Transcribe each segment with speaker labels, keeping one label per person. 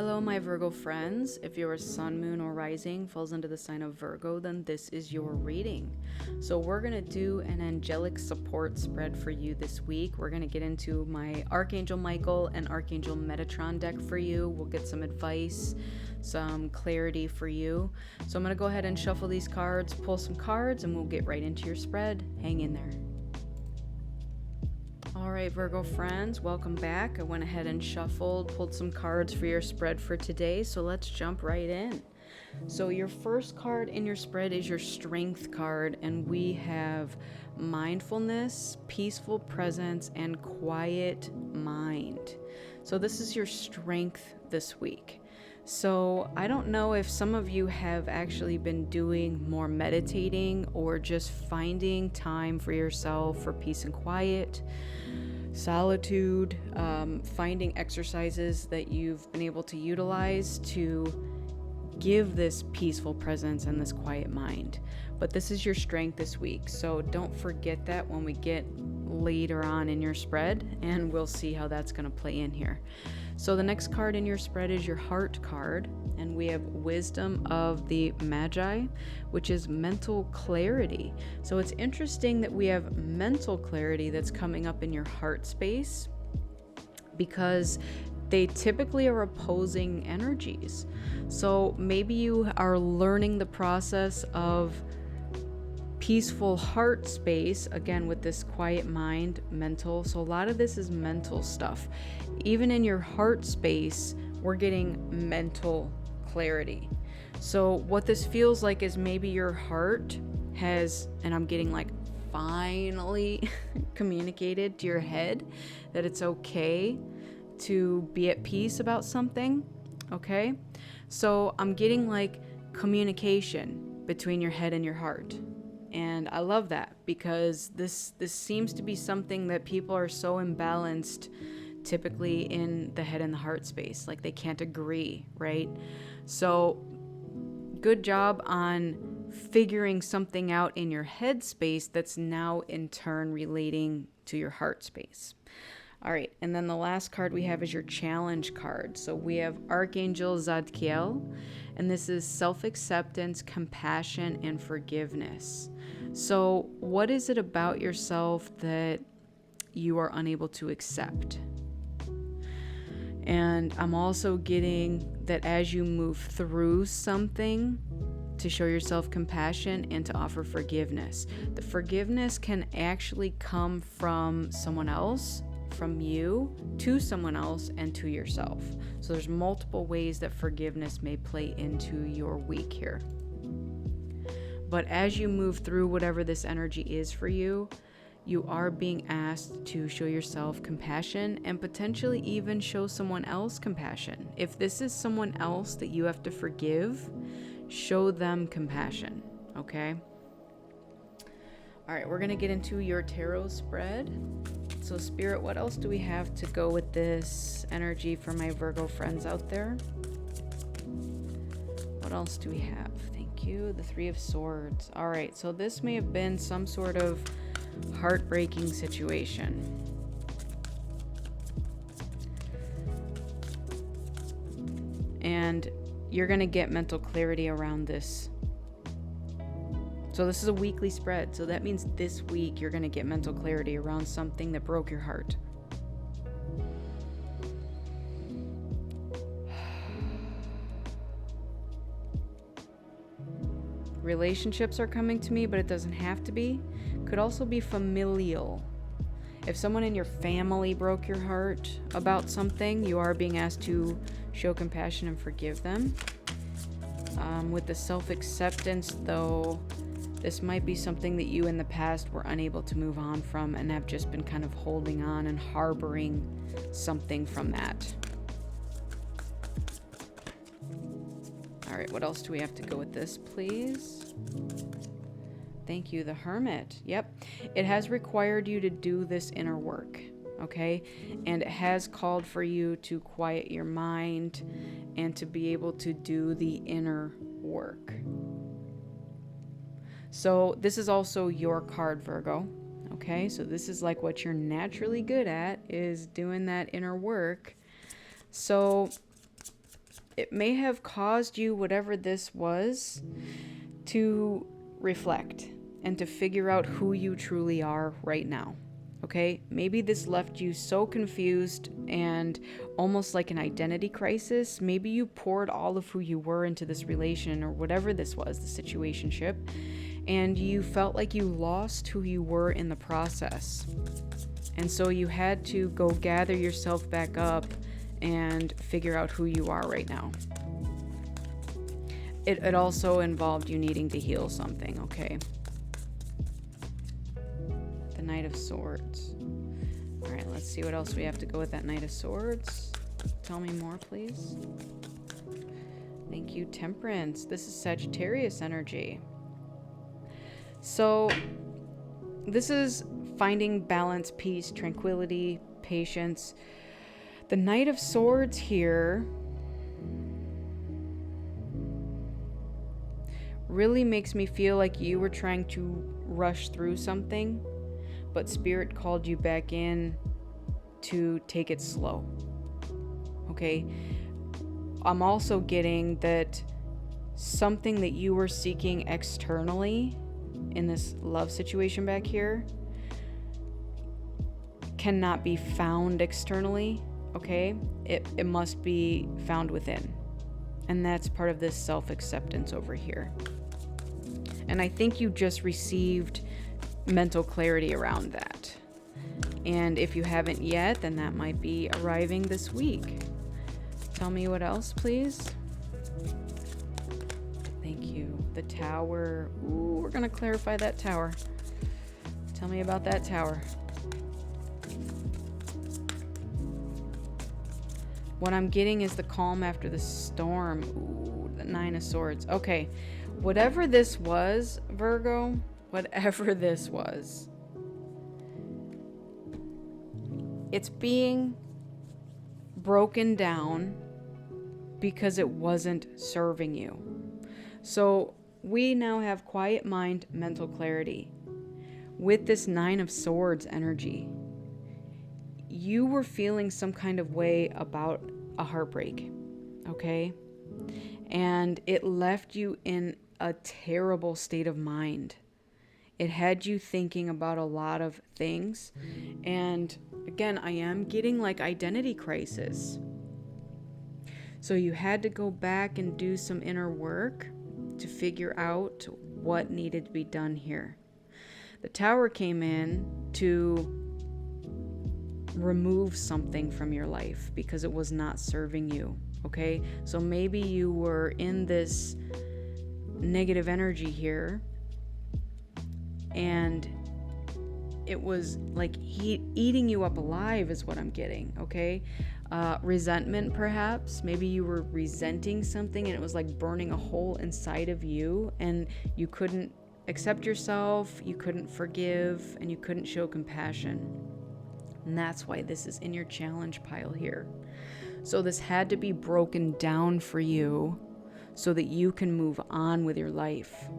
Speaker 1: Hello, my Virgo friends. If your sun, moon, or rising falls into the sign of Virgo, then this is your reading. So, we're going to do an angelic support spread for you this week. We're going to get into my Archangel Michael and Archangel Metatron deck for you. We'll get some advice, some clarity for you. So, I'm going to go ahead and shuffle these cards, pull some cards, and we'll get right into your spread. Hang in there. Alright, Virgo friends, welcome back. I went ahead and shuffled, pulled some cards for your spread for today, so let's jump right in. So your first card in your spread is your Strength card, and we have mindfulness, peaceful presence, and quiet mind. So this is your strength this week. So I don't know if some of you have actually been doing more meditating or just finding time for yourself for peace and quiet, solitude, finding exercises that you've been able to utilize to give this peaceful presence and this quiet mind. But this is your strength this week, so don't forget that when we get later on in your spread, and we'll see how that's going to play in here. So the next card in your spread is your Heart card, and we have Wisdom of the Magi, which is mental clarity. So it's interesting that we have mental clarity that's coming up in your heart space, because they typically are opposing energies. So maybe you are learning the process of peaceful heart space, again with this quiet mind, mental. So a lot of this is mental stuff. Even in your heart space, we're getting mental clarity. So what this feels like is maybe your heart has, and I'm getting like finally communicated to your head that it's okay to be at peace about something. Okay, so I'm getting like communication between your head and your heart. And I love that, because this seems to be something that people are so imbalanced typically in the head and the heart space. Like they can't agree, right? So good job on figuring something out in your head space that's now in turn relating to your heart space. All right, and then the last card we have is your Challenge card. So we have Archangel Zadkiel, and this is self-acceptance, compassion, and forgiveness. So what is it about yourself that you are unable to accept? And I'm also getting that as you move through something, to show yourself compassion and to offer forgiveness. The forgiveness can actually come from someone else, from you to someone else, and to yourself. So there's multiple ways that forgiveness may play into your week here. But as you move through whatever this energy is for you, you are being asked to show yourself compassion and potentially even show someone else compassion. If this is someone else that you have to forgive, show them compassion, okay? All right, we're going to get into your tarot spread. So Spirit, what else do we have to go with this energy for my Virgo friends out there? What else do we have? Thank you. The Three of Swords. All right, so this may have been some sort of heartbreaking situation. And you're going to get mental clarity around this. So this is a weekly spread. So that means this week you're going to get mental clarity around something that broke your heart. Relationships are coming to me, but it doesn't have to be. Could also be familial. If someone in your family broke your heart about something, you are being asked to show compassion and forgive them. With the self-acceptance, though, this might be something that you in the past were unable to move on from and have just been kind of holding on and harboring something from that. All right, what else do we have to go with this, please? Thank you, the Hermit. Yep, it has required you to do this inner work, okay? And it has called for you to quiet your mind and to be able to do the inner work. So this is also your card, Virgo, okay? So this is like what you're naturally good at, is doing that inner work. So it may have caused you, whatever this was, to reflect and to figure out who you truly are right now. Okay, maybe this left you so confused and almost like an identity crisis. Maybe you poured all of who you were into this relation or whatever this was, the situationship, and you felt like you lost who you were in the process. And so you had to go gather yourself back up and figure out who you are right now. It also involved you needing to heal something, okay? The Knight of Swords. All right, let's see what else we have to go with that Knight of Swords. Tell me more, please. Thank you, Temperance. This is Sagittarius energy. So this is finding balance, peace, tranquility, patience. The Knight of Swords here really makes me feel like you were trying to rush through something, but Spirit called you back in to take it slow. Okay? I'm also getting that something that you were seeking externally in this love situation back here cannot be found externally, okay? It must be found within. And that's part of this self-acceptance over here. And I think you just received mental clarity around that. And if you haven't yet, then that might be arriving this week. Tell me what else, please. Thank you. The Tower. Ooh, we're going to clarify that Tower. Tell me about that Tower. What I'm getting is the calm after the storm. Ooh, the Nine of Swords. Okay. Whatever this was, Virgo, whatever this was, it's being broken down because it wasn't serving you. So we now have quiet mind, mental clarity. With this Nine of Swords energy, you were feeling some kind of way about a heartbreak, okay? And it left you in a terrible state of mind. It had you thinking about a lot of things. And again, I am getting like identity crisis. So you had to go back and do some inner work to figure out what needed to be done here. The Tower came in to remove something from your life because it was not serving you, okay? So maybe you were in this negative energy here and it was like eating you up alive is what I'm getting, okay? Resentment, perhaps. Maybe you were resenting something and it was like burning a hole inside of you and you couldn't accept yourself, you couldn't forgive, and you couldn't show compassion. And that's why this is in your challenge pile here. So this had to be broken down for you so that you can move on with your life.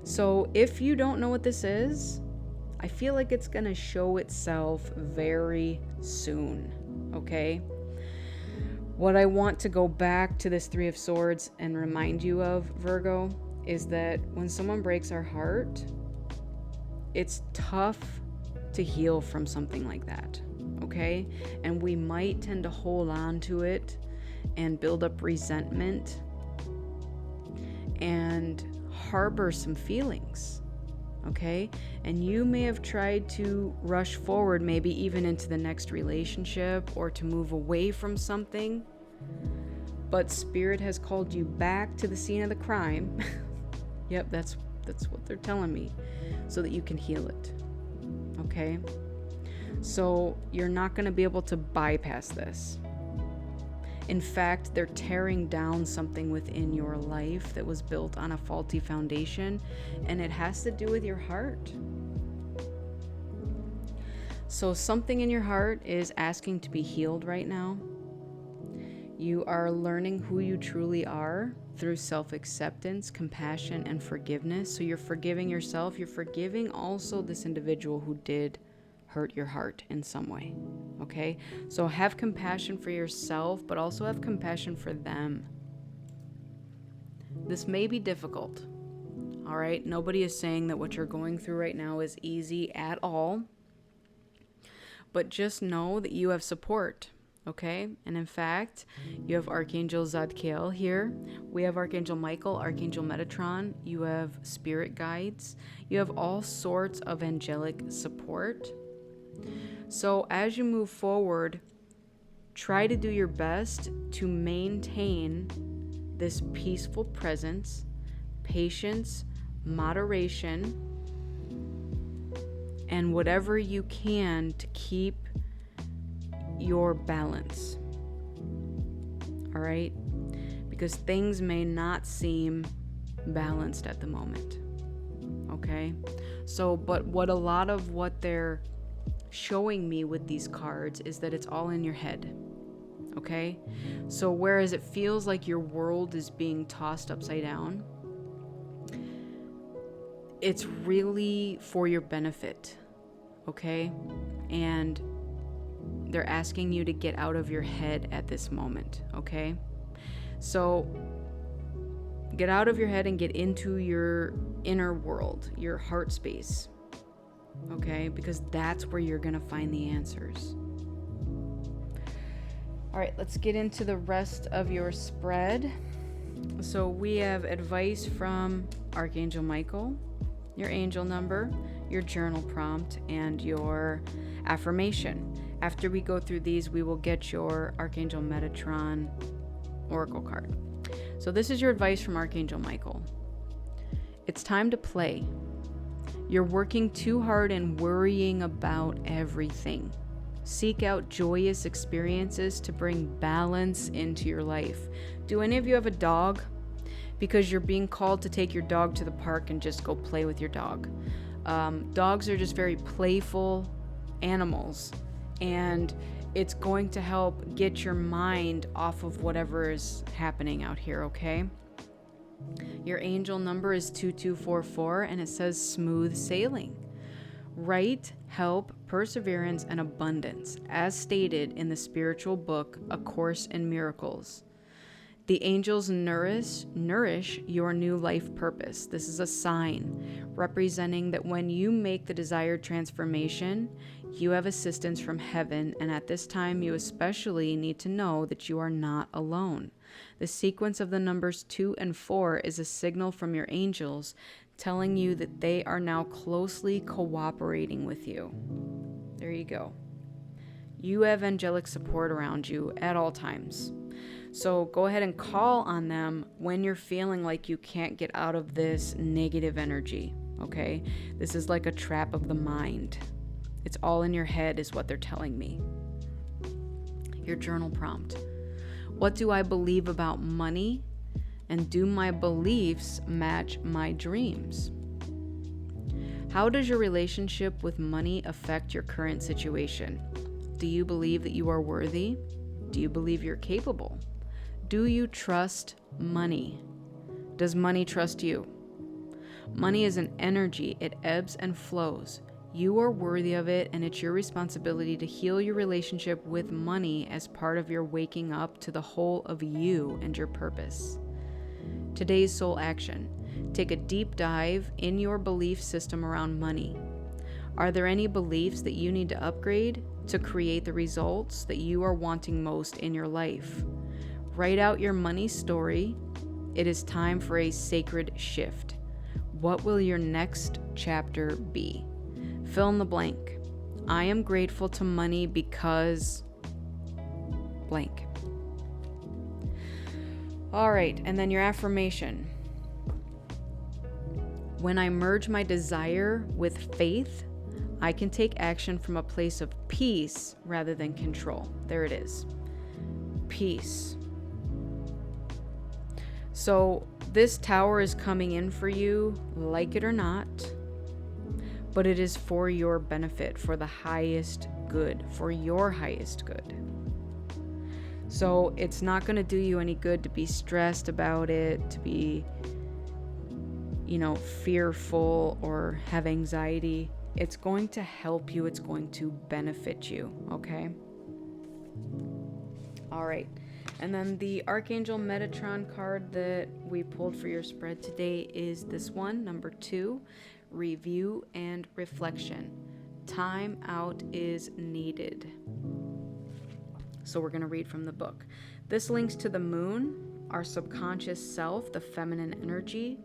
Speaker 1: So if you don't know what this is, I feel like it's going to show itself very soon, okay? What I want to go back to this Three of Swords and remind you of, Virgo, is that when someone breaks our heart, it's tough to heal from something like that, okay? And we might tend to hold on to it and build up resentment and harbor some feelings, okay? And you may have tried to rush forward, maybe even into the next relationship or to move away from something, but Spirit has called you back to the scene of the crime. Yep, that's what they're telling me, so that you can heal it, okay? So you're not going to be able to bypass this. In fact, they're tearing down something within your life that was built on a faulty foundation, and it has to do with your heart. So something in your heart is asking to be healed right now. You are learning who you truly are through self-acceptance, compassion, and forgiveness. So you're forgiving yourself. You're forgiving also this individual who did hurt your heart in some way. Okay? So have compassion for yourself, but also have compassion for them. This may be difficult. All right? Nobody is saying that what you're going through right now is easy at all. But just know that you have support. Okay? And in fact, you have Archangel Zadkiel here. We have Archangel Michael, Archangel Metatron. You have spirit guides. You have all sorts of angelic support. So as you move forward, try to do your best to maintain this peaceful presence, patience, moderation, and whatever you can to keep your balance. All right? Because things may not seem balanced at the moment. Okay? So, but what a lot of what they're showing me with these cards is that it's all in your head. Okay? So whereas it feels like your world is being tossed upside down, it's really for your benefit. Okay? And they're asking you to get out of your head at this moment. Okay? So get out of your head and get into your inner world, your heart space. Okay? Because that's where you're going to find the answers. All right, let's get into the rest of your spread. So we have advice from Archangel Michael, your angel number, your journal prompt, and your affirmation. After we go through these, we will get your Archangel Metatron oracle card. So this is your advice from Archangel Michael. It's time to play. You're working too hard and worrying about everything. Seek out joyous experiences to bring balance into your life. Do any of you have a dog? Because you're being called to take your dog to the park and just go play with your dog. Dogs are just very playful animals, and it's going to help get your mind off of whatever is happening out here, okay? Your angel number is 2244, and it says smooth sailing. Right, help, perseverance, and abundance, as stated in the spiritual book, A Course in Miracles. The angels nourish your new life purpose. This is a sign representing that when you make the desired transformation, you have assistance from heaven, and at this time you especially need to know that you are not alone. The sequence of the numbers 2 and 4 is a signal from your angels telling you that they are now closely cooperating with you. There you go. You have angelic support around you at all times. So go ahead and call on them when you're feeling like you can't get out of this negative energy, okay? This is like a trap of the mind. It's all in your head is what they're telling me. Your journal prompt. What do I believe about money? And do my beliefs match my dreams? How does your relationship with money affect your current situation? Do you believe that you are worthy? Do you believe you're capable? Do you trust money? Does money trust you? Money is an energy. It ebbs and flows. You are worthy of it, and it's your responsibility to heal your relationship with money as part of your waking up to the whole of you and your purpose. Today's soul action. Take a deep dive in your belief system around money. Are there any beliefs that you need to upgrade to create the results that you are wanting most in your life? Write out your money story. It is time for a sacred shift. What will your next chapter be? Fill in the blank. I am grateful to money because blank. All right, and then your affirmation. When I merge my desire with faith, I can take action from a place of peace rather than control. There it is. Peace. So this tower is coming in for you, like it or not, but it is for your benefit, for the highest good, for your highest good. So it's not going to do you any good to be stressed about it, to be, fearful or have anxiety. It's going to help you. It's going to benefit you, okay? All right. And then the Archangel Metatron card that we pulled for your spread today is this one, number 2, Review and Reflection. Time out is needed. So we're going to read from the book. This links to the moon, our subconscious self, the feminine energy,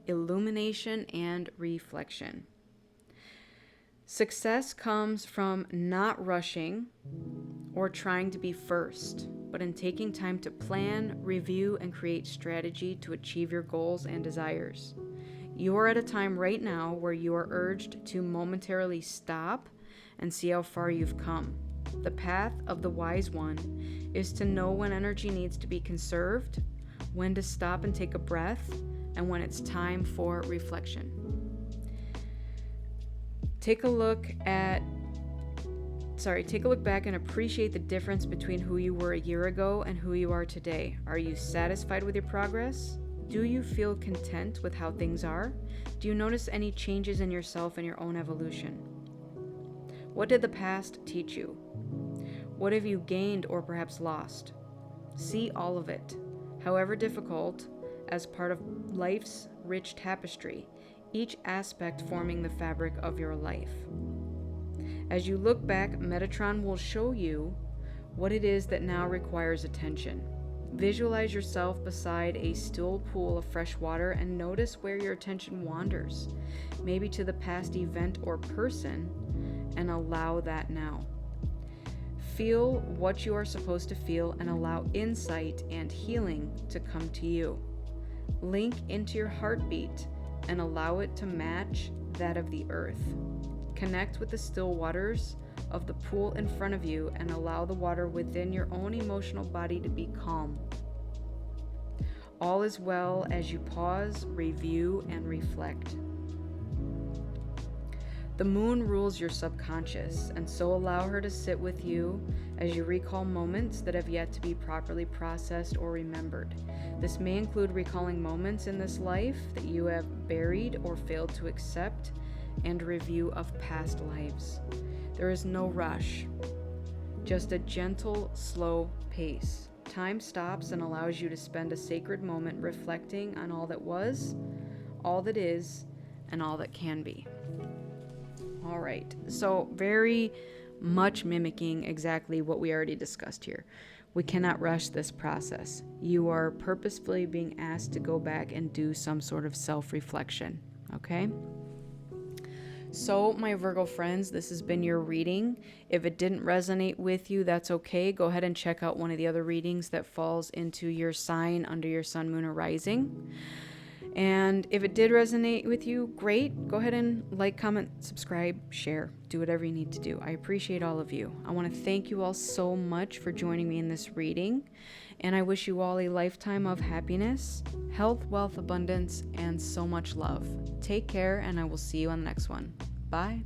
Speaker 1: illumination, and reflection. Success comes from not rushing or trying to be first, but in taking time to plan, review, and create strategy to achieve your goals and desires. You are at a time right now where you are urged to momentarily stop and see how far you've come. The path of the wise one is to know when energy needs to be conserved, when to stop and take a breath, and when it's time for reflection. Take a look back and appreciate the difference between who you were a year ago and who you are today. Are you satisfied with your progress? Do you feel content with how things are? Do you notice any changes in yourself and your own evolution? What did the past teach you? What have you gained or perhaps lost? See all of it, however difficult, as part of life's rich tapestry, each aspect forming the fabric of your life. As you look back, Metatron will show you what it is that now requires attention. Visualize yourself beside a still pool of fresh water and notice where your attention wanders, maybe to the past event or person, and allow that now. Feel what you are supposed to feel and allow insight and healing to come to you. Link into your heartbeat and allow it to match that of the earth. Connect with the still waters of the pool in front of you and allow the water within your own emotional body to be calm. All is well as you pause, review, and reflect. The moon rules your subconscious, and so allow her to sit with you as you recall moments that have yet to be properly processed or remembered. This may include recalling moments in this life that you have buried or failed to accept, and a review of past lives. There is no rush, just a gentle, slow pace. Time stops and allows you to spend a sacred moment reflecting on all that was, all that is, and all that can be. All right, so very much mimicking exactly what we already discussed here. We cannot rush this process. You are purposefully being asked to go back and do some sort of self-reflection, okay? So, my Virgo friends, this has been your reading. If it didn't resonate with you, that's okay. Go ahead and check out one of the other readings that falls into your sign under your sun, moon, or rising. And if it did resonate with you, great. Go ahead and like, comment, subscribe, share. Do whatever you need to do. I appreciate all of you. I want to thank you all so much for joining me in this reading. And I wish you all a lifetime of happiness, health, wealth, abundance, and so much love. Take care, and I will see you on the next one. Bye.